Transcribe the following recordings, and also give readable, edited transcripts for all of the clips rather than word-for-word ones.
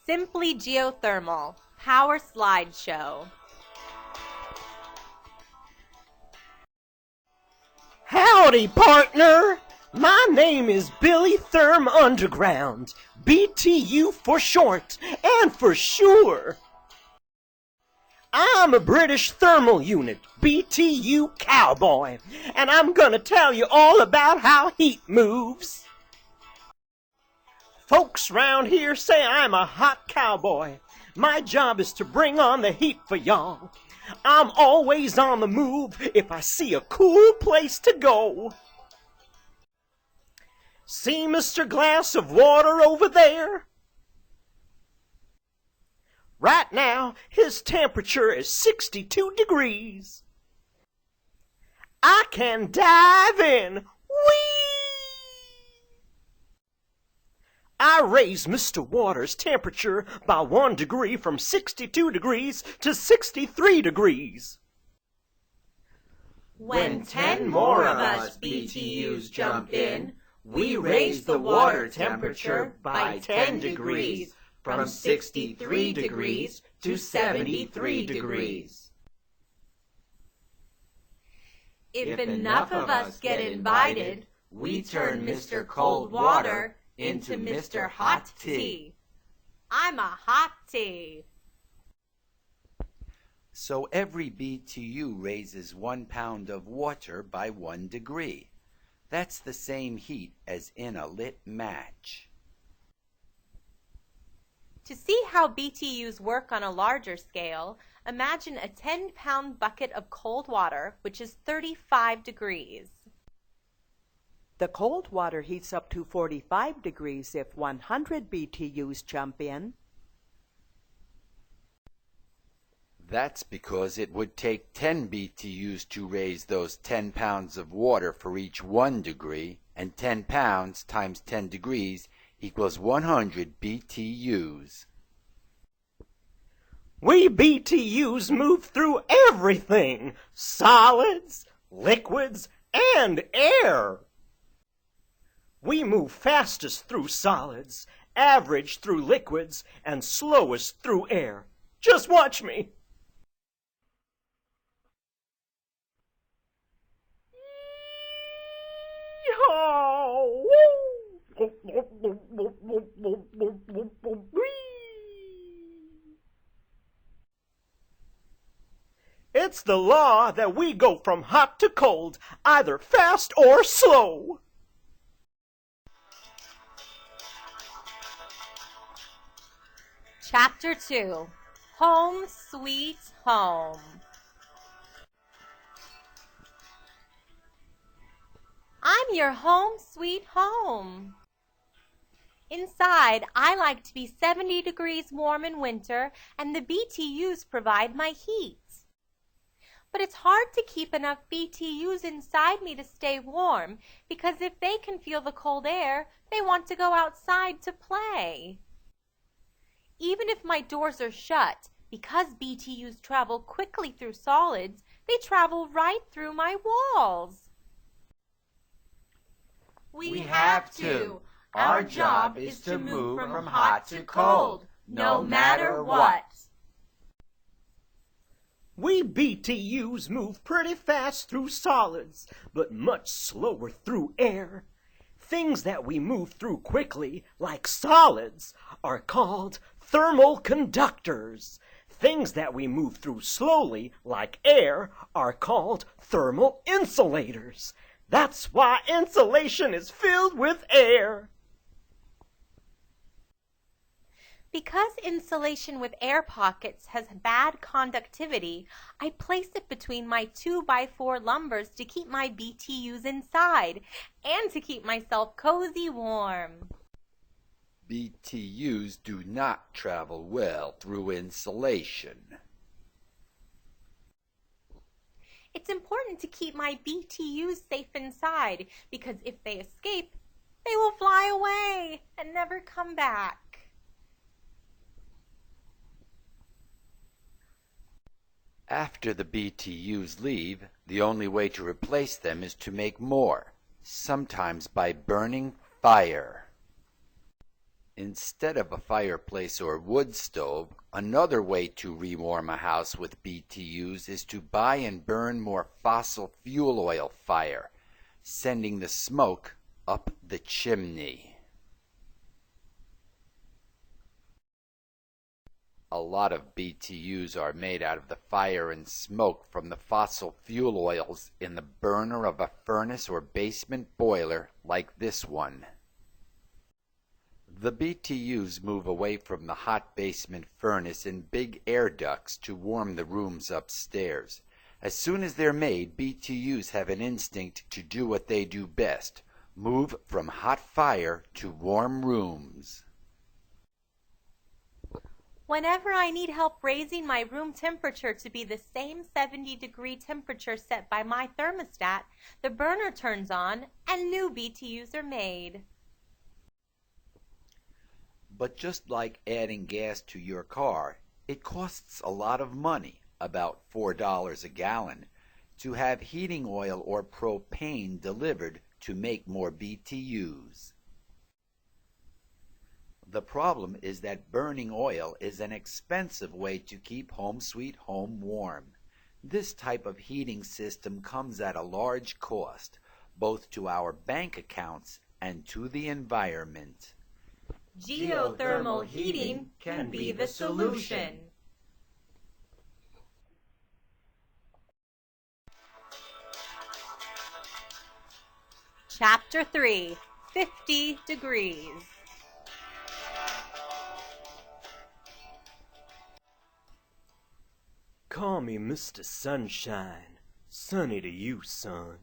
Simply Geothermal Power Slideshow. Howdy, partner! My name is Billy Therm Underground, BTU for short and for sure. I'm a British thermal unit, BTU cowboy, and I'm gonna tell you all about how heat moves. Folks round here say I'm a hot cowboy. My job is to bring on the heat for y'all. I'm always on the move if I see a cool place to go. See Mr. Glass of Water over there? Right now, his temperature is 62 degrees. I can dive in. Whee! I raise Mr. Water's temperature by 1 degree from 62 degrees to 63 degrees. When 10 more of us BTUs jump in, we raise the water temperature by 10 degrees, from 63 degrees to 73 degrees. If enough of us get invited, we turn Mr. Cold Water into Mr. Hot Tea. I'm a hot tea. So every BTU raises 1 pound of water by 1 degree. That's the same heat as in a lit match. To see how BTUs work on a larger scale, imagine a 10-pound bucket of cold water, which is 35 degrees. The cold water heats up to 45 degrees if 100 BTUs jump in. That's because it would take 10 BTUs to raise those 10 pounds of water for each 1 degree, and 10 pounds times 10 degrees equals 100 BTUs. We BTUs move through everything: solids, liquids, and air. We move fastest through solids, average through liquids, and slowest through air. Just watch me. It's the law that we go from hot to cold, either fast or slow. Chapter 2, Home Sweet Home. I'm your home sweet home. Inside, I like to be 70 degrees warm in winter, and the BTUs provide my heat. But it's hard to keep enough BTUs inside me to stay warm, because if they can feel the cold air, they want to go outside to play. Even if my doors are shut, because BTUs travel quickly through solids, they travel right through my walls. We have to. Our job is to move from hot to cold, no matter what. We BTUs move pretty fast through solids, but much slower through air. Things that we move through quickly, like solids, are called thermal conductors. Things that we move through slowly, like air, are called thermal insulators. That's why insulation is filled with air. Because insulation with air pockets has bad conductivity, I place it between my 2x4 lumbers to keep my BTUs inside and to keep myself cozy warm. BTUs do not travel well through insulation. It's important to keep my BTUs safe inside, because if they escape, they will fly away and never come back. After the BTUs leave, the only way to replace them is to make more, sometimes by burning fire. Instead of a fireplace or wood stove, another way to rewarm a house with BTUs is to buy and burn more fossil fuel oil fire, sending the smoke up the chimney. A lot of BTUs are made out of the fire and smoke from the fossil fuel oils in the burner of a furnace or basement boiler like this one. The BTUs move away from the hot basement furnace in big air ducts to warm the rooms upstairs. As soon as they're made, BTUs have an instinct to do what they do best, move from hot fire to warm rooms. Whenever I need help raising my room temperature to be the same 70-degree temperature set by my thermostat, the burner turns on and new BTUs are made. But just like adding gas to your car, it costs a lot of money, about $4 a gallon, to have heating oil or propane delivered to make more BTUs. The problem is that burning oil is an expensive way to keep Home Sweet Home warm. This type of heating system comes at a large cost, both to our bank accounts and to the environment. Geothermal heating can be the solution. Chapter 3, 50 degrees. Call me Mr. Sunshine, sunny to you, son.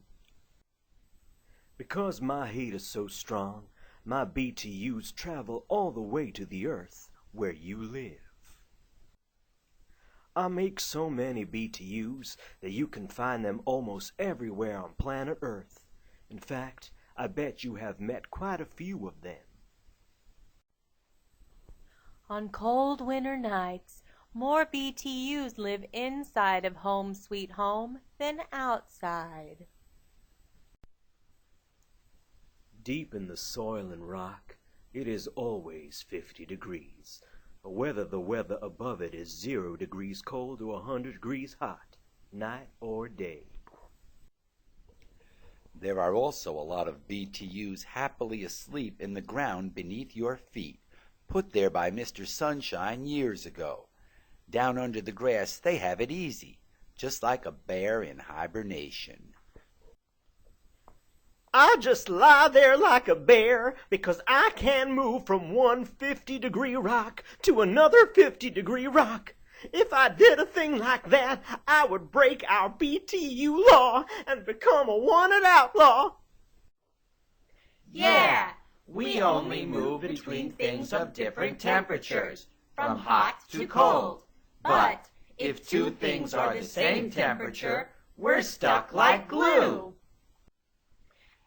Because my heat is so strong, my BTUs travel all the way to the earth where you live. I make so many BTUs that you can find them almost everywhere on planet Earth. In fact, I bet you have met quite a few of them. On cold winter nights, more BTUs live inside of Home Sweet Home than outside. Deep in the soil and rock, it is always 50 degrees, whether the weather above it is 0 degrees cold or 100 degrees hot, night or day. There are also a lot of BTUs happily asleep in the ground beneath your feet, put there by Mr. Sunshine years ago. Down under the grass they have it easy, just like a bear in hibernation. I just lie there like a bear because I can't move from one 50-degree rock to another 50-degree rock. If I did a thing like that, I would break our BTU law and become a wanted outlaw. Yeah, we only move between things of different temperatures, from hot to cold. But if two things are the same temperature, we're stuck like glue.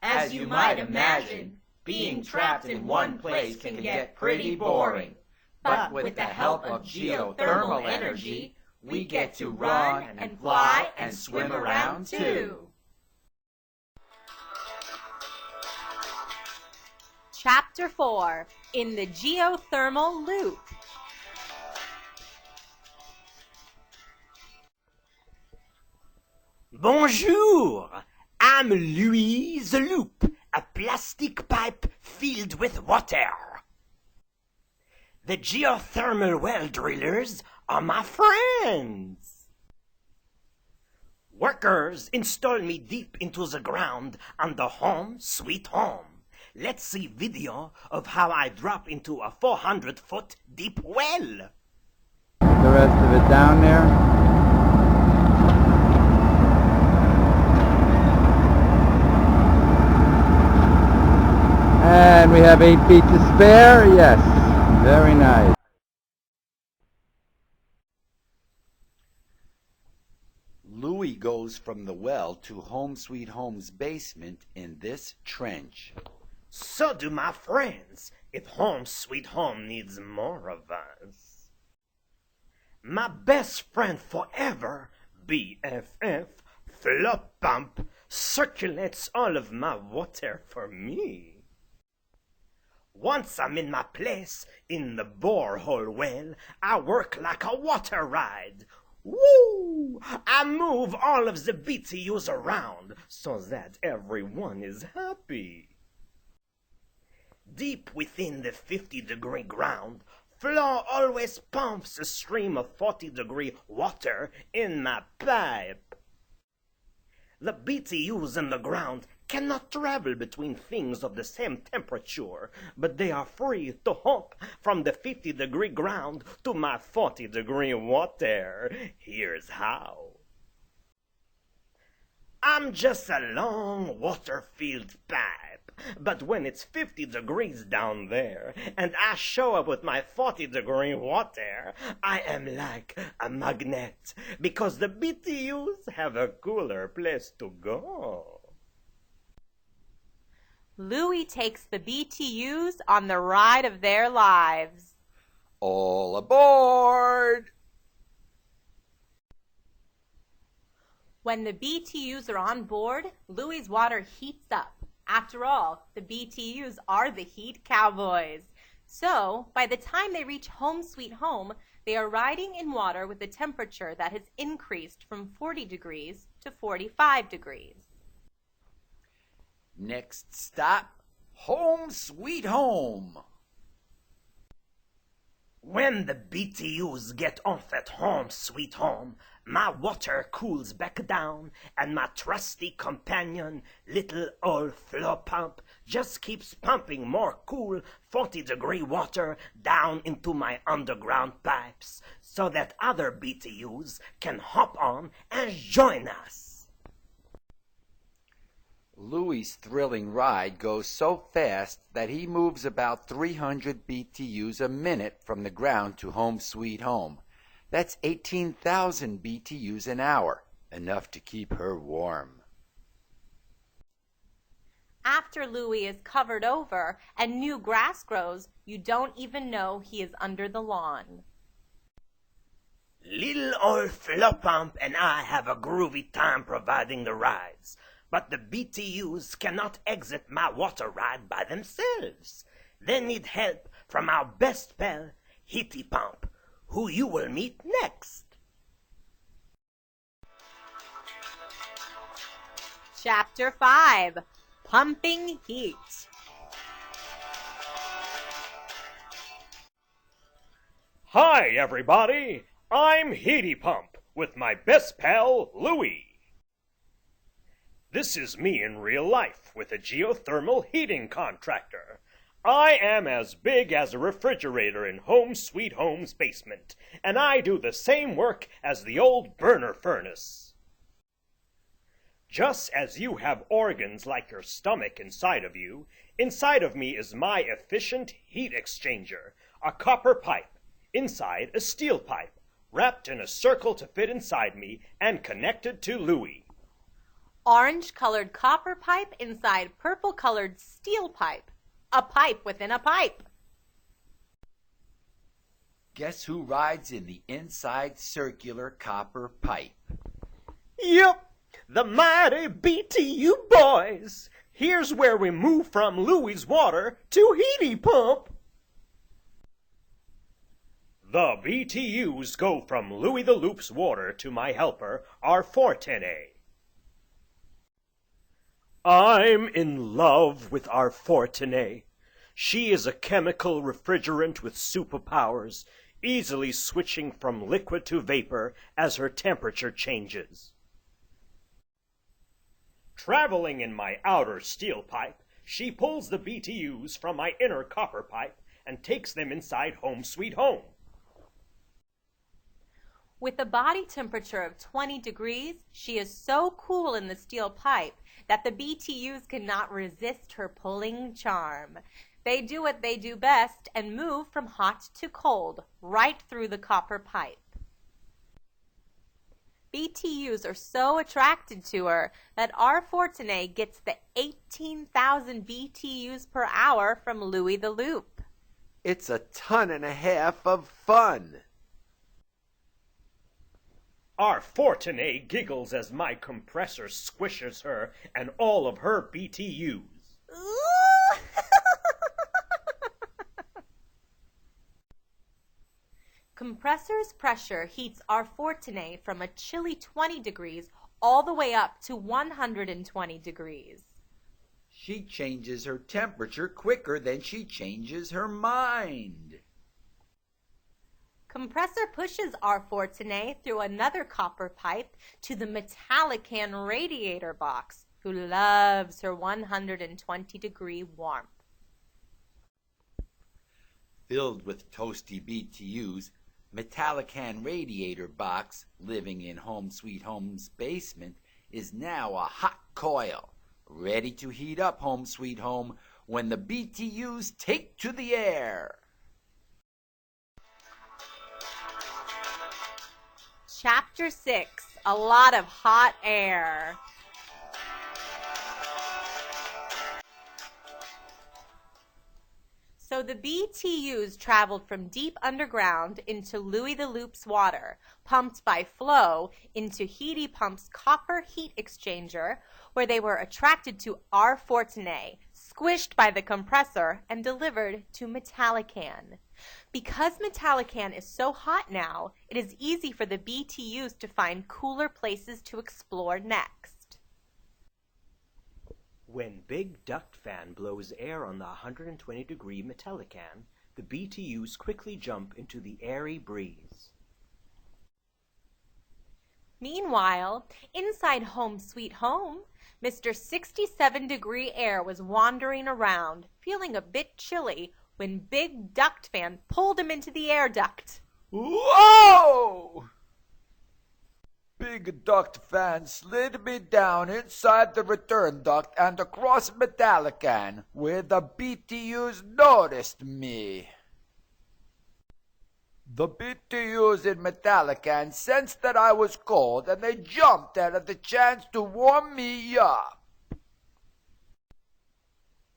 As you might imagine, being trapped in one place can get pretty boring. But with the help of geothermal energy, we get to run and fly and swim around too. Chapter 4, in the geothermal loop. Bonjour! I'm Louis the Loop, a plastic pipe filled with water. The geothermal well drillers are my friends. Workers install me deep into the ground on the Home Sweet Home. Let's see video of how I drop into a 400-foot deep well. The rest of it down there. And we have 8 feet to spare. Yes, very nice. Louis goes from the well to Home Sweet Home's basement in this trench. So do my friends, if Home Sweet Home needs more of us. My best friend forever, BFF, Flop Pump, circulates all of my water for me. Once I'm in my place in the borehole well, I work like a water ride. Woo! I move all of the BTUs around so that everyone is happy. Deep within the 50-degree ground, Flo always pumps a stream of 40-degree water in my pipe. The BTUs in the ground cannot travel between things of the same temperature, but they are free to hop from the 50-degree ground to my 40-degree water. Here's how. I'm just a long water-filled pipe, but when it's 50 degrees down there and I show up with my 40-degree water, I am like a magnet because the BTUs have a cooler place to go. Louie takes the BTUs on the ride of their lives. All aboard! When the BTUs are on board, Louie's water heats up. After all, the BTUs are the heat cowboys. So, by the time they reach home sweet home, they are riding in water with a temperature that has increased from 40 degrees to 45 degrees. Next stop, home sweet home. When the BTUs get off at home sweet home, my water cools back down, and my trusty companion, little old Flo Pump, just keeps pumping more cool 40-degree water down into my underground pipes, so that other BTUs can hop on and join us. Louie's thrilling ride goes so fast that he moves about 300 BTUs a minute from the ground to home sweet home. That's 18,000 BTUs an hour, enough to keep her warm. After Louie is covered over and new grass grows, you don't even know he is under the lawn. Little old Flo Pump and I have a groovy time providing the rides, but the BTUs cannot exit my water ride by themselves. They need help from our best pal, Hitty Pump, who you will meet next. Chapter 5, Pumping Heat. Hi, everybody. I'm Hitty Pump with my best pal, Louie. This is me in real life with a geothermal heating contractor. I am as big as a refrigerator in Home Sweet Home's basement, and I do the same work as the old burner furnace. Just as you have organs like your stomach inside of you, inside of me is my efficient heat exchanger, a copper pipe, inside a steel pipe, wrapped in a circle to fit inside me and connected to Louie. Orange-colored copper pipe inside purple-colored steel pipe. A pipe within a pipe. Guess who rides in the inside circular copper pipe? Yep, the mighty BTU boys. Here's where we move from Louie's water to Hitty Pump. The BTUs go from Louie the Loop's water to my helper, our 410A. I'm in love with our 410A. She is a chemical refrigerant with superpowers, easily switching from liquid to vapor as her temperature changes. Traveling in my outer steel pipe, she pulls the BTUs from my inner copper pipe and takes them inside Home Sweet Home. With a body temperature of 20 degrees, she is so cool in the steel pipe that the BTUs cannot resist her pulling charm. They do what they do best and move from hot to cold, right through the copper pipe. BTUs are so attracted to her that our Fortuné gets the 18,000 BTUs per hour from Louie the Loop. It's a ton and a half of fun. Our Fortuné giggles as my compressor squishes her and all of her BTUs. Ooh! compressor's pressure heats our Fortuné from a chilly 20 degrees all the way up to 120 degrees. She changes her temperature quicker than she changes her mind. Compressor pushes our Fortuné through another copper pipe to the Metallican radiator box, who loves her 120-degree warmth. Filled with toasty BTUs, Metallican radiator box, living in Home Sweet Home's basement, is now a hot coil, ready to heat up Home Sweet Home when the BTUs take to the air. Chapter 6, a lot of hot air. So the BTUs traveled from deep underground into Louis the Loop's water, pumped by flow into Heaty Pump's copper heat exchanger, where they were attracted to our Fortuné, squished by the compressor, and delivered to Metallican. Because Metallican is so hot now, it is easy for the BTUs to find cooler places to explore next. When Big Duct Fan blows air on the 120-degree Metallican, the BTUs quickly jump into the airy breeze. Meanwhile, inside Home Sweet Home, Mr. 67-degree air was wandering around, feeling a bit chilly, when Big Duct Fan pulled him into the air duct. Whoa! Big Duct Fan slid me down inside the return duct and across Metallican, where the BTUs noticed me. The BTUs in Metallican sensed that I was cold, and they jumped at the chance to warm me up.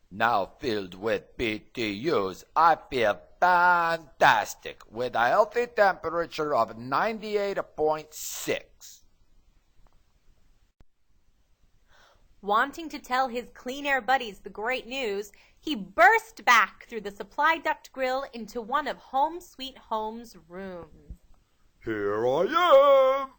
Now filled with BTUs, I feel fantastic, with a healthy temperature of 98.6. Wanting to tell his clean air buddies the great news, he burst back through the supply duct grill into one of Home Sweet Home's rooms. Here I am!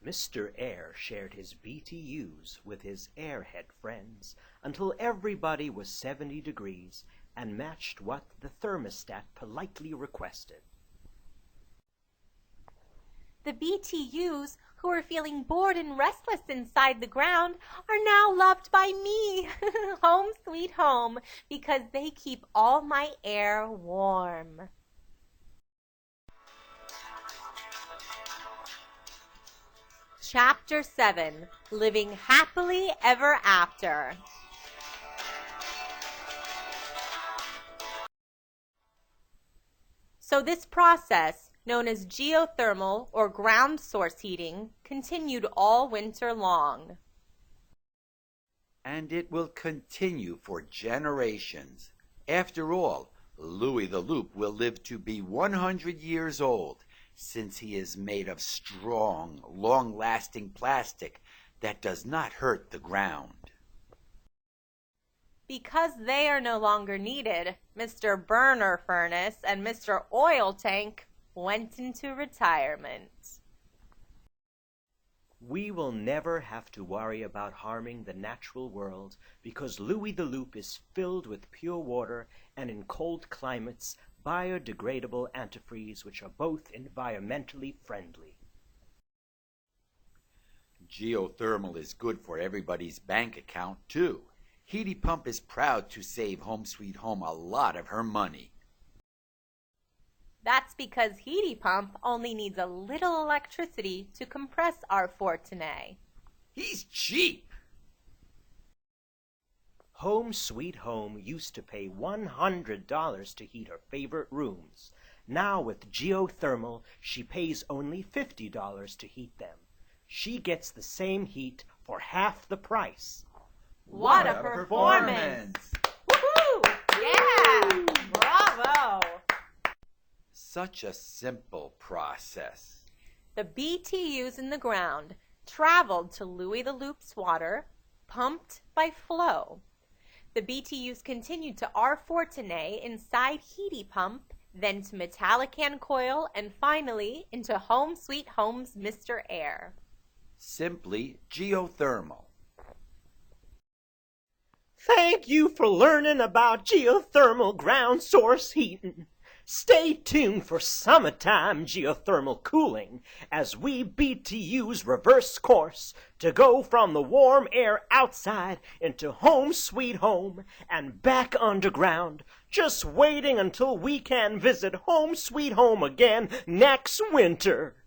Mr. Air shared his BTUs with his airhead friends until everybody was 70 degrees and matched what the thermostat politely requested. The BTUs, who were feeling bored and restless inside the ground, are now loved by me, Home Sweet Home, because they keep all my air warm. Chapter 7, Living Happily Ever After. So this process, known as geothermal or ground source heating, continued all winter long. And it will continue for generations. After all, Louis the Loop will live to be 100 years old, since he is made of strong, long-lasting plastic that does not hurt the ground. Because they are no longer needed, Mr. Burner Furnace and Mr. Oil Tank went into retirement. We will never have to worry about harming the natural world because Louis the Loop is filled with pure water and in cold climates biodegradable antifreeze, which are both environmentally friendly. Geothermal is good for everybody's bank account, too. Heaty Pump is proud to save Home Sweet Home a lot of her money. That's because Heaty Pump only needs a little electricity to compress our Fortuné. He's cheap! Home Sweet Home used to pay $100 to heat her favorite rooms. Now with Geothermal, she pays only $50 to heat them. She gets the same heat for half the price. What a performance! Woohoo! Yeah! Bravo! Such a simple process. The BTUs in the ground traveled to Louis the Loop's water, pumped by flow. The BTUs continued to our Fortuné inside Heaty Pump then to Metallican Coil, and finally into Home Sweet Home's Mr. Air. Simply geothermal. Thank you for learning about geothermal ground source heating. Stay tuned for summertime geothermal cooling as we BTUs reverse course to go from the warm air outside into home sweet home and back underground, just waiting until we can visit home sweet home again next winter.